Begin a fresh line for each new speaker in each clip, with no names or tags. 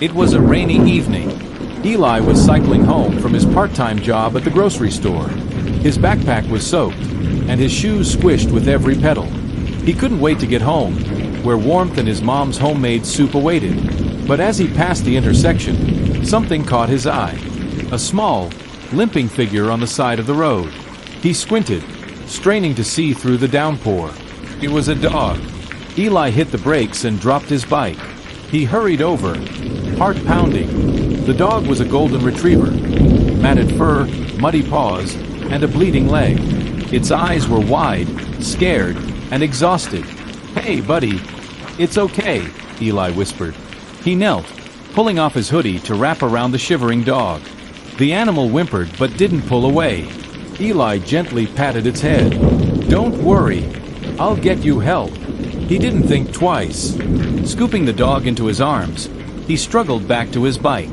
It was a rainy evening. Eli was cycling home from his part-time job at the grocery store. His backpack was soaked, and his shoes squished with every pedal. He couldn't wait to get home, where warmth and his mom's homemade soup awaited. But as he passed the intersection, something caught his eye. A small, limping figure on the side of the road. He squinted, straining to see through the downpour. It was a dog. Eli hit the brakes and dropped his bike. He hurried over, heart pounding. The dog was a golden retriever. Matted fur, muddy paws, and a bleeding leg. Its eyes were wide, scared, and exhausted. "Hey, buddy. It's okay," Eli whispered. He knelt, pulling off his hoodie to wrap around the shivering dog. The animal whimpered but didn't pull away. Eli gently patted its head. "Don't worry. I'll get you help." He didn't think twice. Scooping the dog into his arms, he struggled back to his bike.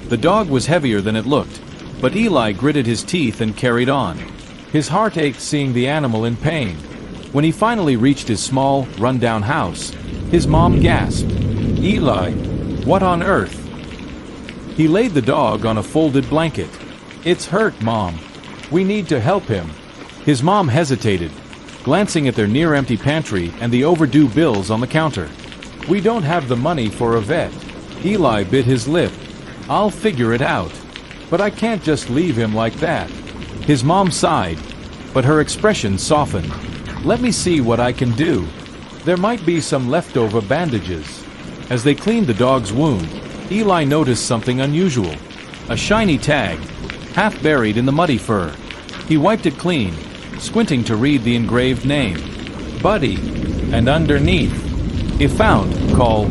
The dog was heavier than it looked, but Eli gritted his teeth and carried on. His heart ached seeing the animal in pain. When he finally reached his small, run-down house, his mom gasped, "Eli, what on earth?" He laid the dog on a folded blanket. "It's hurt, Mom. We need to help him." His mom hesitated, glancing at their near-empty pantry and the overdue bills on the counter. "We don't have the money for a vet." Eli bit his lip. "I'll figure it out. But I can't just leave him like that." His mom sighed, but her expression softened. "Let me see what I can do. There might be some leftover bandages." As they cleaned the dog's wound, Eli noticed something unusual. A shiny tag, half buried in the muddy fur. He wiped it clean, squinting to read the engraved name. Buddy. And underneath, if found, call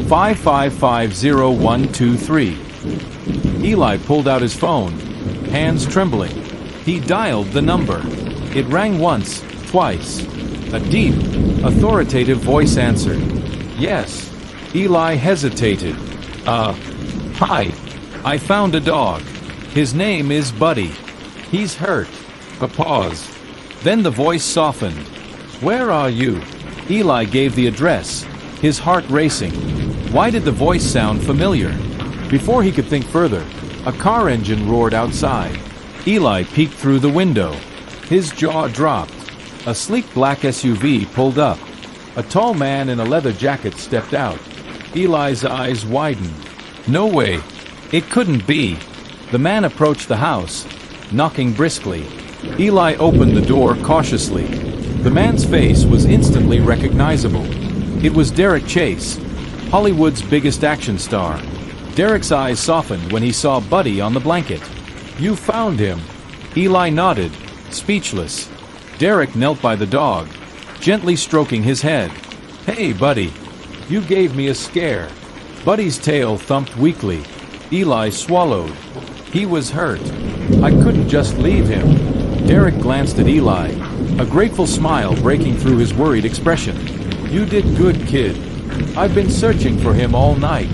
5550123. Eli pulled out his phone, hands trembling. He dialed the number. It rang once, twice. A deep, authoritative voice answered. "Yes." Eli hesitated. Hi. I found a dog. His name is Buddy. He's hurt." A pause. Then the voice softened. "Where are you?" Eli gave the address, his heart racing. Why did the voice sound familiar? Before he could think further, a car engine roared outside. Eli peeked through the window. His jaw dropped. A sleek black SUV pulled up. A tall man in a leather jacket stepped out. Eli's eyes widened. No way. It couldn't be. The man approached the house, knocking briskly. Eli opened the door cautiously. The man's face was instantly recognizable. It was Derek Chase, Hollywood's biggest action star. Derek's eyes softened when he saw Buddy on the blanket. "You found him." Eli nodded, speechless. Derek knelt by the dog, gently stroking his head. "Hey, Buddy. You gave me a scare." Buddy's tail thumped weakly. Eli swallowed. He was hurt. "I couldn't just leave him." Derek glanced at Eli, a grateful smile breaking through his worried expression. "You did good, kid. I've been searching for him all night."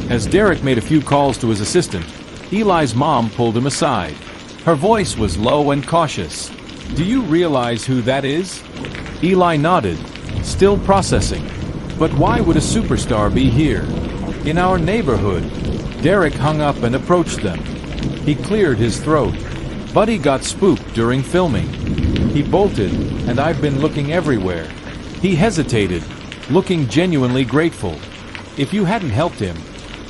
As Derek made a few calls to his assistant, Eli's mom pulled him aside. Her voice was low and cautious. "Do you realize who that is?" Eli nodded, still processing. "But why would a superstar be here? In our neighborhood?" Derek hung up and approached them. He cleared his throat. "Buddy got spooked during filming. He bolted, and I've been looking everywhere." He hesitated, looking genuinely grateful. "If you hadn't helped him,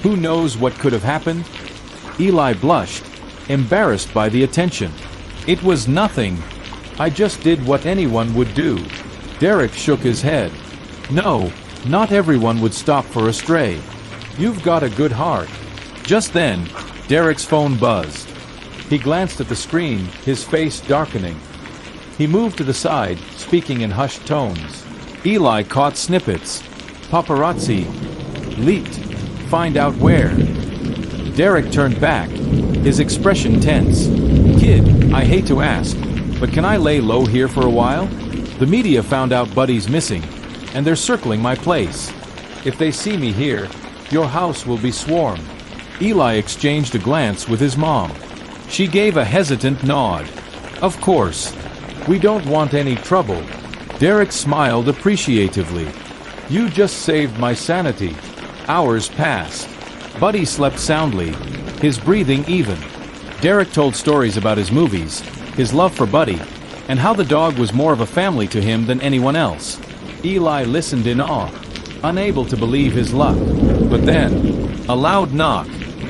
who knows what could have happened?" Eli blushed, embarrassed by the attention. "It was nothing. I just did what anyone would do." Derek shook his head. "No, not everyone would stop for a stray. You've got a good heart." Just then, Derek's phone buzzed. He glanced at the screen, his face darkening. He moved to the side, speaking in hushed tones. Eli caught snippets. "Paparazzi. Leaked. Find out where." Derek turned back, his expression tense. "Kid, I hate to ask, but can I lay low here for a while? The media found out Buddy's missing, and they're circling my place. If they see me here, your house will be swarmed." Eli exchanged a glance with his mom. She gave a hesitant nod. "Of course. We don't want any trouble." Derek smiled appreciatively. "You just saved my sanity." Hours passed. Buddy slept soundly, his breathing even. Derek told stories about his movies, his love for Buddy, and how the dog was more of a family to him than anyone else. Eli listened in awe, unable to believe his luck. But then, a loud knock.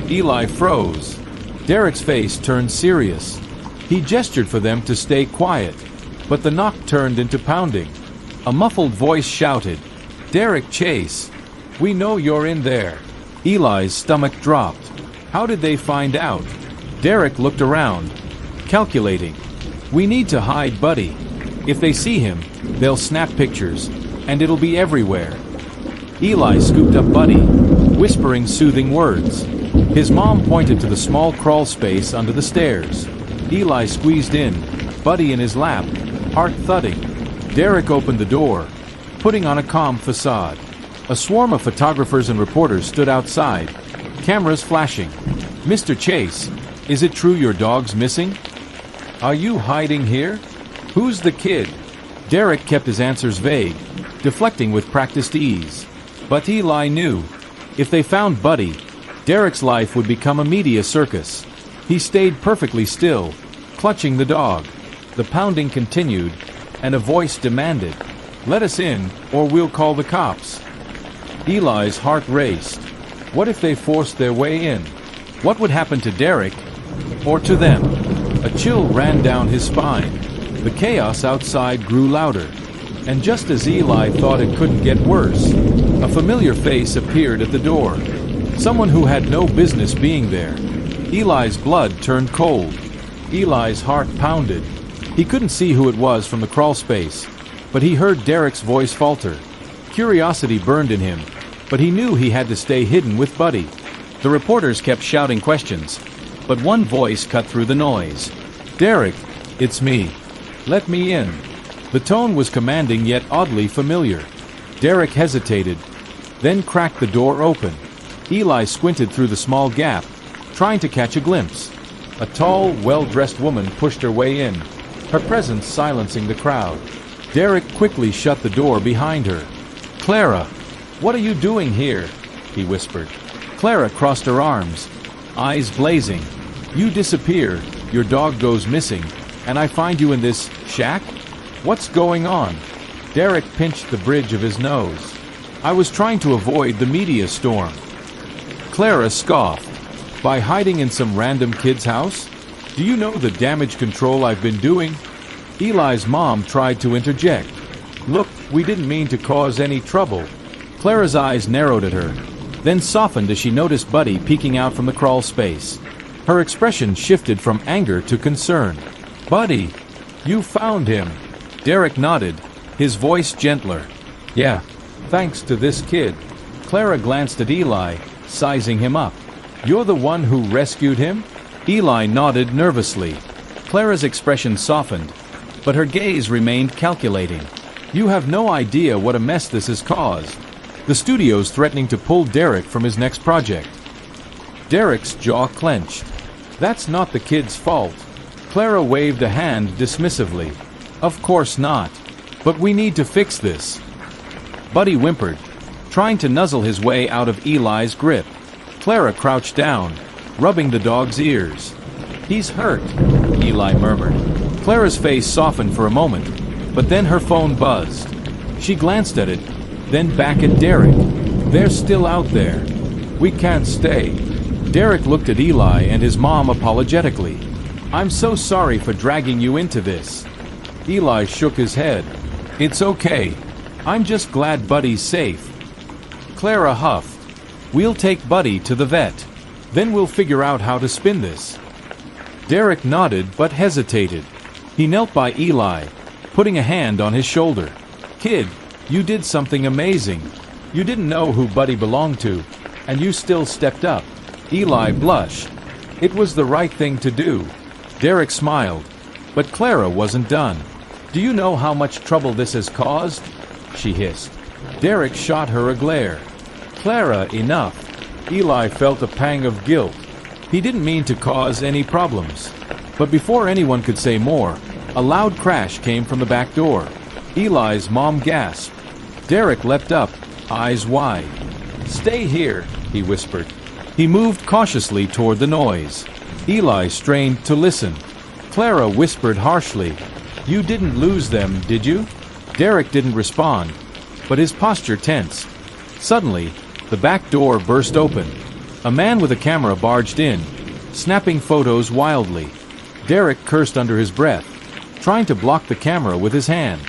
Eli froze. Derek's face turned serious. He gestured for them to stay quiet, but the knock turned into pounding. A muffled voice shouted, "Derek Chase, we know you're in there." Eli's stomach dropped. How did they find out? Derek looked around, calculating. We need to hide Buddy. If they see him, they'll snap pictures, and it'll be everywhere. Eli scooped up Buddy, whispering soothing words. His mom pointed to the small crawl space under the stairs. Eli squeezed in, Buddy in his lap, heart thudding. Derek opened the door, putting on a calm facade. A swarm of photographers and reporters stood outside, cameras flashing. "Mr. Chase, is it true your dog's missing? Are you hiding here? Who's the kid?" Derek kept his answers vague, deflecting with practiced ease. But Eli knew, if they found Buddy, Derek's life would become a media circus. He stayed perfectly still, clutching the dog. The pounding continued, and a voice demanded, "Let us in, or we'll call the cops." Eli's heart raced. What if they forced their way in? What would happen to Derek, or to them? A chill ran down his spine. The chaos outside grew louder. And just as Eli thought it couldn't get worse, a familiar face appeared at the door. Someone who had no business being there. Eli's blood turned cold. Eli's heart pounded. He couldn't see who it was from the crawl space, but he heard Derek's voice falter. Curiosity burned in him, but he knew he had to stay hidden with Buddy. The reporters kept shouting questions, but one voice cut through the noise. "Derek, it's me. Let me in." The tone was commanding yet oddly familiar. Derek hesitated, then cracked the door open. Eli squinted through the small gap, trying to catch a glimpse. A tall, well-dressed woman pushed her way in, her presence silencing the crowd. Derek quickly shut the door behind her. "Clara, what are you doing here?" he whispered. Clara crossed her arms, eyes blazing. "You disappear, your dog goes missing, and I find you in this shack? What's going on?" Derek pinched the bridge of his nose. "I was trying to avoid the media storm." Clara scoffed. "By hiding in some random kid's house? Do you know the damage control I've been doing?" Eli's mom tried to interject. "Look, we didn't mean to cause any trouble." Clara's eyes narrowed at her, then softened as she noticed Buddy peeking out from the crawl space. Her expression shifted from anger to concern. "Buddy, you found him." Derek nodded, his voice gentler. "Yeah, thanks to this kid." Clara glanced at Eli, sizing him up. "You're the one who rescued him?" Eli nodded nervously. Clara's expression softened, but her gaze remained calculating. "You have no idea what a mess this has caused. The studio's threatening to pull Derek from his next project." Derek's jaw clenched. "That's not the kid's fault." Clara waved a hand dismissively. "Of course not. But we need to fix this." Buddy whimpered, trying to nuzzle his way out of Eli's grip. Clara crouched down, rubbing the dog's ears. "He's hurt," Eli murmured. Clara's face softened for a moment, but then her phone buzzed. She glanced at it, then back at Derek. "They're still out there. We can't stay." Derek looked at Eli and his mom apologetically. "I'm so sorry for dragging you into this." Eli shook his head. "It's okay. I'm just glad Buddy's safe." Clara huffed. "We'll take Buddy to the vet. Then we'll figure out how to spin this." Derek nodded but hesitated. He knelt by Eli, putting a hand on his shoulder. "Kid, you did something amazing. You didn't know who Buddy belonged to, and you still stepped up." Eli blushed. It was the right thing to do. Derek smiled, but Clara wasn't done. "Do you know how much trouble this has caused?" she hissed. Derek shot her a glare. "Clara, enough." Eli felt a pang of guilt. He didn't mean to cause any problems. But before anyone could say more, a loud crash came from the back door. Eli's mom gasped. Derek leapt up, eyes wide. "Stay here," he whispered. He moved cautiously toward the noise. Eli strained to listen. Clara whispered harshly, "You didn't lose them, did you?" Derek didn't respond, but his posture tensed. Suddenly, the back door burst open. A man with a camera barged in, snapping photos wildly. Derek cursed under his breath, trying to block the camera with his hand.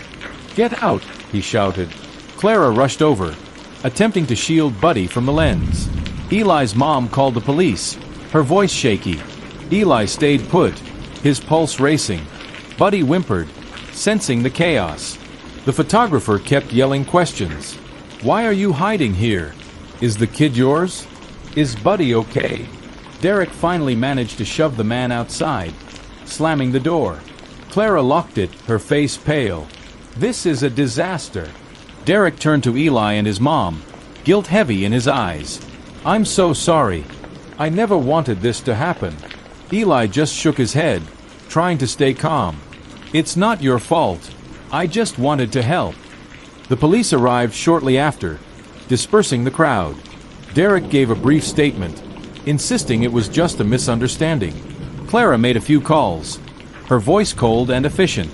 "Get out!" he shouted. Clara rushed over, attempting to shield Buddy from the lens. Eli's mom called the police, her voice shaky. Eli stayed put, his pulse racing. Buddy whimpered, sensing the chaos. The photographer kept yelling questions. "Why are you hiding here? Is the kid yours? Is Buddy okay?" Derek finally managed to shove the man outside, slamming the door. Clara locked it, her face pale. "This is a disaster." Derek turned to Eli and his mom, guilt heavy in his eyes. "I'm so sorry. I never wanted this to happen." Eli just shook his head, trying to stay calm. "It's not your fault. I just wanted to help." The police arrived shortly after, dispersing the crowd. Derek gave a brief statement, insisting it was just a misunderstanding. Clara made a few calls, her voice cold and efficient.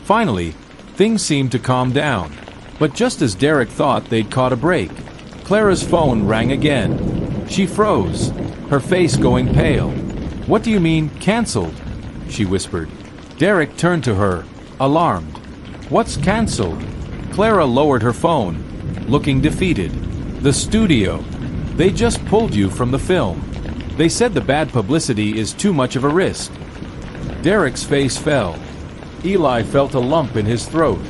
Finally, things seemed to calm down. But just as Derek thought they'd caught a break, Clara's phone rang again. She froze, her face going pale. "What do you mean, cancelled?" she whispered. Derek turned to her, alarmed. "What's cancelled?" Clara lowered her phone, looking defeated. "The studio. They just pulled you from the film. They said the bad publicity is too much of a risk." Derek's face fell. Eli felt a lump in his throat.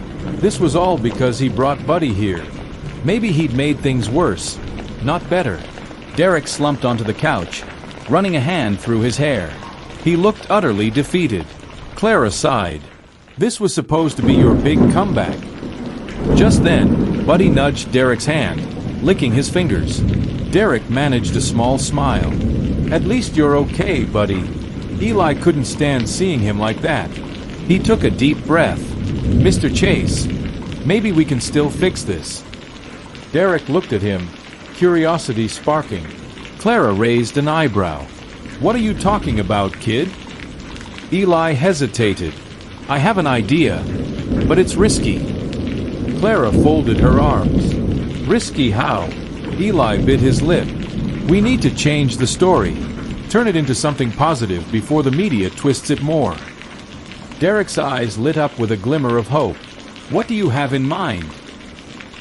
This was all because he brought Buddy here. Maybe he'd made things worse, not better. Derek slumped onto the couch, running a hand through his hair. He looked utterly defeated. Clara sighed. "This was supposed to be your big comeback." Just then, Buddy nudged Derek's hand, licking his fingers. Derek managed a small smile. "At least you're okay, Buddy." Eli couldn't stand seeing him like that. He took a deep breath. "Mr. Chase, maybe we can still fix this." Derek looked at him, curiosity sparking. Clara raised an eyebrow. "What are you talking about, kid?" Eli hesitated. "I have an idea, but it's risky." Clara folded her arms. "Risky how?" Eli bit his lip. "We need to change the story. Turn it into something positive before the media twists it more." Derek's eyes lit up with a glimmer of hope. "What do you have in mind?"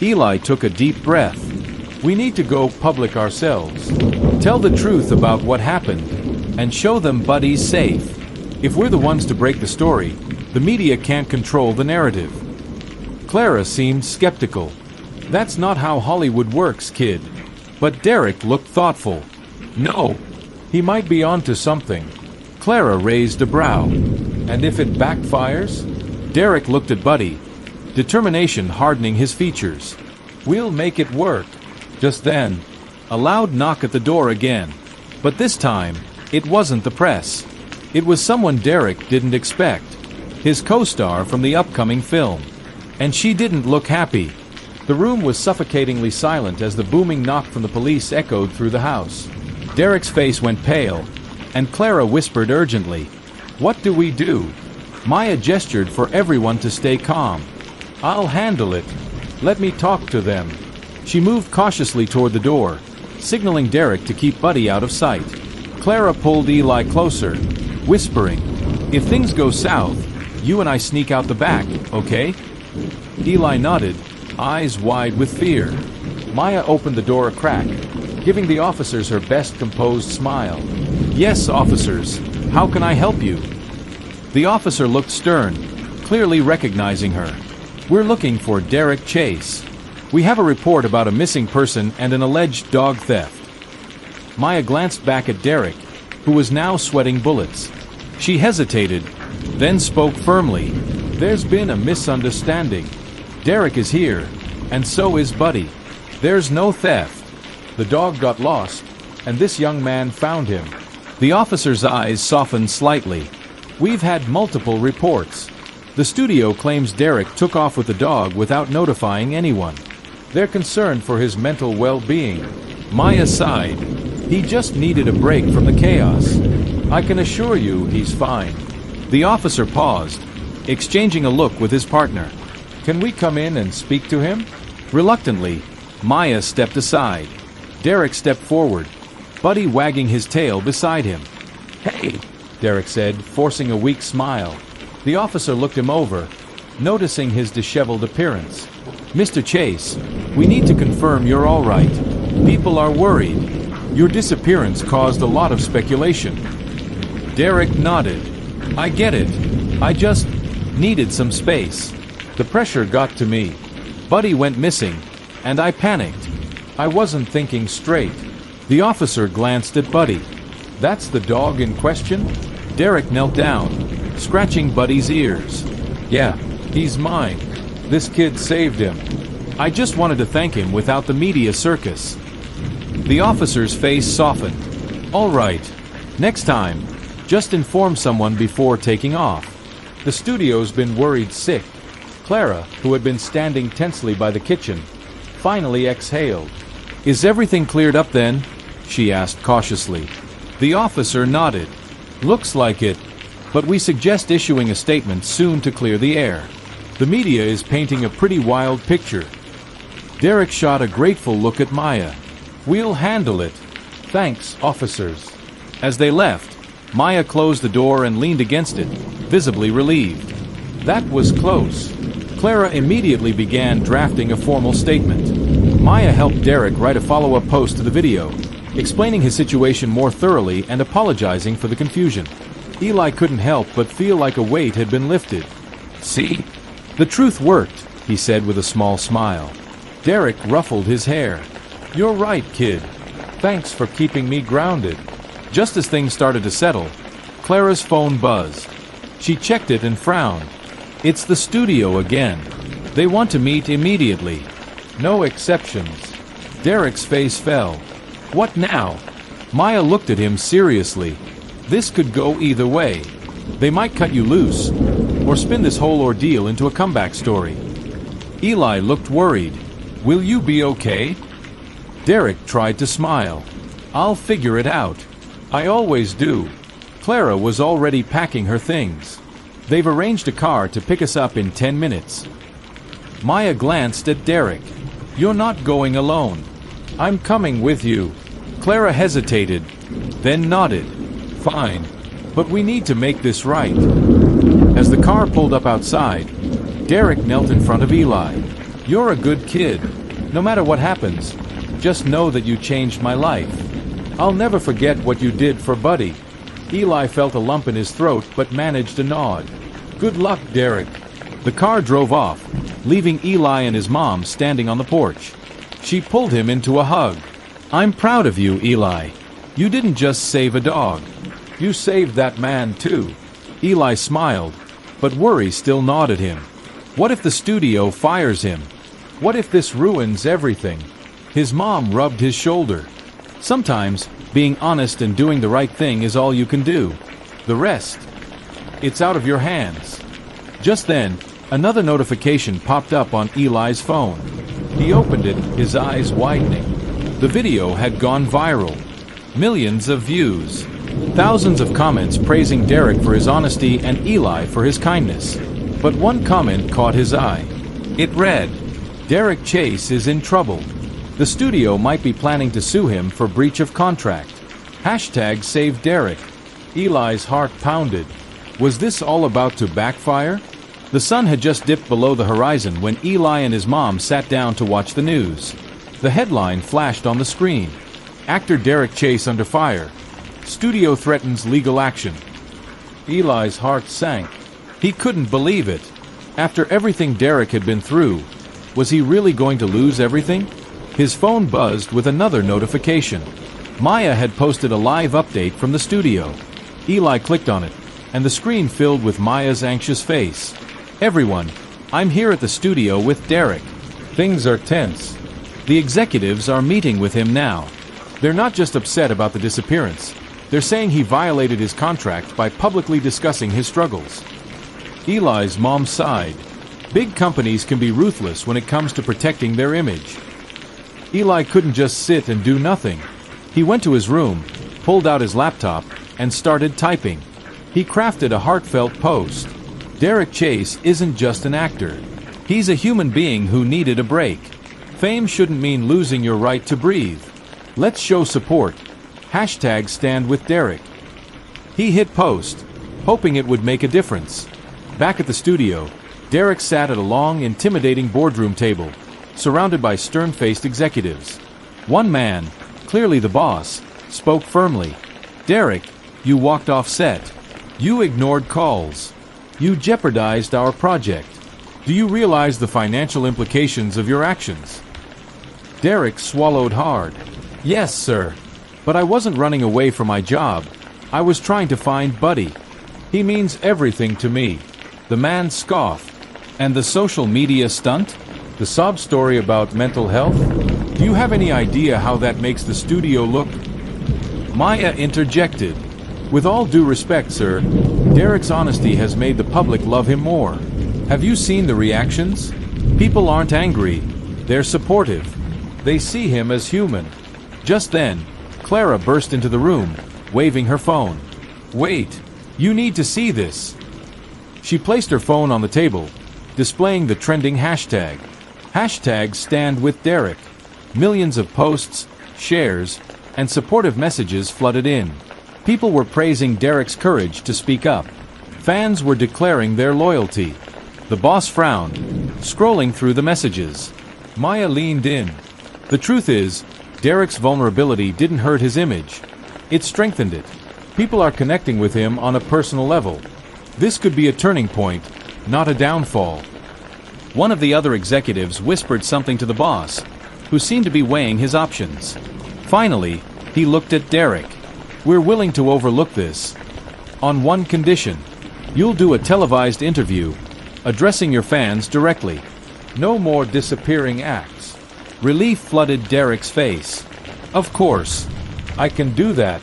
Eli took a deep breath. "We need to go public ourselves. Tell the truth about what happened, and show them Buddy's safe. If we're the ones to break the story, the media can't control the narrative." Clara seemed skeptical. "That's not how Hollywood works, kid." But Derek looked thoughtful. "No, he might be onto something." Clara raised a brow. "And if it backfires?" Derek looked at Buddy, determination hardening his features. "We'll make it work." Just then, a loud knock at the door again. But this time, it wasn't the press. It was someone Derek didn't expect. His co-star from the upcoming film. And she didn't look happy. The room was suffocatingly silent as the booming knock from the police echoed through the house. Derek's face went pale, and Clara whispered urgently, "What do we do?" Maya gestured for everyone to stay calm. "I'll handle it. Let me talk to them." She moved cautiously toward the door, signaling Derek to keep Buddy out of sight. Clara pulled Eli closer, whispering, "If things go south, you and I sneak out the back, okay?" Eli nodded, eyes wide with fear. Maya opened the door a crack, giving the officers her best composed smile. "Yes, officers. How can I help you?" The officer looked stern, clearly recognizing her. "We're looking for Derek Chase. We have a report about a missing person and an alleged dog theft." Maya glanced back at Derek, who was now sweating bullets. She hesitated, then spoke firmly. "There's been a misunderstanding. Derek is here, and so is Buddy. There's no theft. The dog got lost, and this young man found him." The officer's eyes softened slightly. "We've had multiple reports. The studio claims Derek took off with the dog without notifying anyone. They're concerned for his mental well-being." Maya sighed. He just needed a break from the chaos. I can assure you he's fine. The officer paused, exchanging a look with his partner. Can we come in and speak to him? Reluctantly, Maya stepped aside. Derek stepped forward, Buddy wagging his tail beside him. Hey, Derek said, forcing a weak smile. The officer looked him over, noticing his disheveled appearance. Mr. Chase, we need to confirm you're all right. People are worried. Your disappearance caused a lot of speculation. Derek nodded. I get it. I just needed some space. The pressure got to me. Buddy went missing, and I panicked. I wasn't thinking straight. The officer glanced at Buddy. That's the dog in question? Derek knelt down, scratching Buddy's ears. Yeah, he's mine. This kid saved him. I just wanted to thank him without the media circus. The officer's face softened. All right. Next time, just inform someone before taking off. The studio's been worried sick. Clara, who had been standing tensely by the kitchen, finally exhaled. Is everything cleared up then? She asked cautiously. The officer nodded. Looks like it, but we suggest issuing a statement soon to clear the air. The media is painting a pretty wild picture. Derek shot a grateful look at Maya. We'll handle it. Thanks, officers. As they left, Maya closed the door and leaned against it, visibly relieved. That was close. Clara immediately began drafting a formal statement. Maya helped Derek write a follow-up post to the video, explaining his situation more thoroughly and apologizing for the confusion. Eli couldn't help but feel like a weight had been lifted. See? The truth worked, he said with a small smile. Derek ruffled his hair. You're right, kid. Thanks for keeping me grounded. Just as things started to settle, Clara's phone buzzed. She checked it and frowned. It's the studio again. They want to meet immediately. No exceptions. Derek's face fell. What now? Maya looked at him seriously. This could go either way. They might cut you loose, or spin this whole ordeal into a comeback story. Eli looked worried. Will you be okay? Derek tried to smile. I'll figure it out. I always do. Clara was already packing her things. They've arranged a car to pick us up in 10 minutes. Maya glanced at Derek. You're not going alone. I'm coming with you. Clara hesitated, then nodded. Fine, but we need to make this right. As the car pulled up outside, Derek knelt in front of Eli. You're a good kid. No matter what happens, just know that you changed my life. I'll never forget what you did for Buddy. Eli felt a lump in his throat but managed a nod. Good luck, Derek. The car drove off, leaving Eli and his mom standing on the porch. She pulled him into a hug. I'm proud of you, Eli. You didn't just save a dog. You saved that man too. Eli smiled, but worry still gnawed at him. What if the studio fires him? What if this ruins everything? His mom rubbed his shoulder. Sometimes, being honest and doing the right thing is all you can do. The rest, it's out of your hands. Just then, another notification popped up on Eli's phone. He opened it, his eyes widening. The video had gone viral. Millions of views. Thousands of comments praising Derek for his honesty and Eli for his kindness. But one comment caught his eye. It read, Derek Chase is in trouble. The studio might be planning to sue him for breach of contract. Hashtag save Derek. Eli's heart pounded. Was this all about to backfire? The sun had just dipped below the horizon when Eli and his mom sat down to watch the news. The headline flashed on the screen. Actor Derek Chase under fire. Studio threatens legal action. Eli's heart sank. He couldn't believe it. After everything Derek had been through, was he really going to lose everything? His phone buzzed with another notification. Maya had posted a live update from the studio. Eli clicked on it, and the screen filled with Maya's anxious face. Everyone, I'm here at the studio with Derek. Things are tense. The executives are meeting with him now. They're not just upset about the disappearance. They're saying he violated his contract by publicly discussing his struggles. Eli's mom sighed. Big companies can be ruthless when it comes to protecting their image. Eli couldn't just sit and do nothing. He went to his room, pulled out his laptop, and started typing. He crafted a heartfelt post. Derek Chase isn't just an actor. He's a human being who needed a break. Fame shouldn't mean losing your right to breathe. Let's show support. Hashtag stand with Derek. He hit post, hoping it would make a difference. Back at the studio, Derek sat at a long, intimidating boardroom table, surrounded by stern-faced executives. One man, clearly the boss, spoke firmly. "Derek, you walked off set. You ignored calls. You jeopardized our project. Do you realize the financial implications of your actions?" Derek swallowed hard. "Yes, sir. But I wasn't running away from my job. I was trying to find Buddy. He means everything to me." The man scoffed. "And the social media stunt? The sob story about mental health? Do you have any idea how that makes the studio look?" Maya interjected. "With all due respect, sir, Derek's honesty has made the public love him more. Have you seen the reactions? People aren't angry. They're supportive. They see him as human." Just then, Clara burst into the room, waving her phone. "Wait, you need to see this." She placed her phone on the table, displaying the trending hashtag. Hashtag stand with Derek. Millions of posts, shares, and supportive messages flooded in. People were praising Derek's courage to speak up. Fans were declaring their loyalty. The boss frowned, scrolling through the messages. Maya leaned in. The truth is, Derek's vulnerability didn't hurt his image. It strengthened it. People are connecting with him on a personal level. This could be a turning point, not a downfall. One of the other executives whispered something to the boss, who seemed to be weighing his options. Finally, he looked at Derek. "We're willing to overlook this. On one condition. You'll do a televised interview, addressing your fans directly. No more disappearing acts." Relief flooded Derek's face. "Of course. I can do that."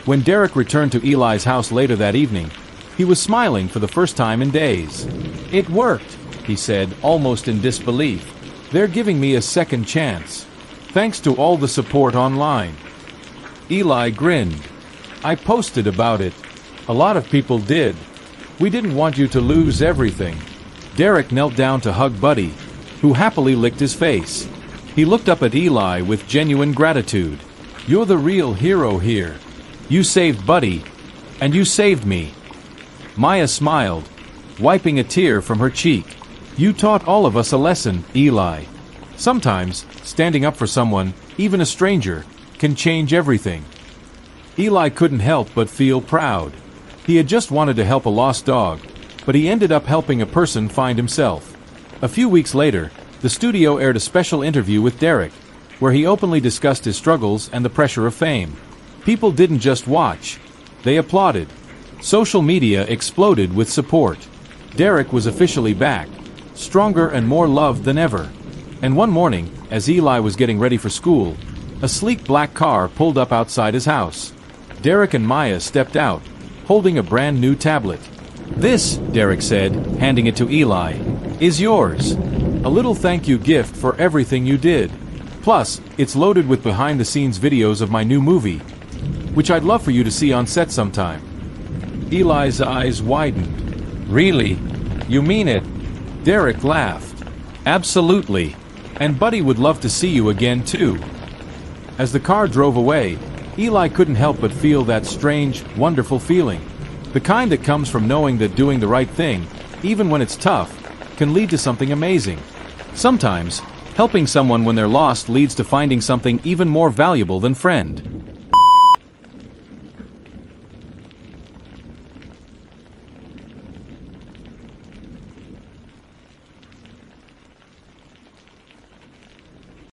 When Derek returned to Eli's house later that evening, he was smiling for the first time in days. "It worked," he said, almost in disbelief. "They're giving me a second chance. Thanks to all the support online." Eli grinned. "I posted about it. A lot of people did. We didn't want you to lose everything." Derek knelt down to hug Buddy, who happily licked his face. He looked up at Eli with genuine gratitude. "You're the real hero here. You saved Buddy, and you saved me." Maya smiled, wiping a tear from her cheek. "You taught all of us a lesson, Eli. Sometimes, standing up for someone, even a stranger, can change everything." Eli couldn't help but feel proud. He had just wanted to help a lost dog, but he ended up helping a person find himself. A few weeks later, the studio aired a special interview with Derek, where he openly discussed his struggles and the pressure of fame. People didn't just watch, they applauded. Social media exploded with support. Derek was officially back, stronger and more loved than ever. And one morning, as Eli was getting ready for school, a sleek black car pulled up outside his house. Derek and Maya stepped out, holding a brand new tablet. "This," Derek said, handing it to Eli, "is yours. A little thank you gift for everything you did. Plus, it's loaded with behind-the-scenes videos of my new movie, which I'd love for you to see on set sometime." Eli's eyes widened. "Really? You mean it?" Derek laughed. "Absolutely. And Buddy would love to see you again too." As the car drove away, Eli couldn't help but feel that strange, wonderful feeling. The kind that comes from knowing that doing the right thing, even when it's tough, can lead to something amazing. Sometimes, helping someone when they're lost leads to finding something even more valuable than friend.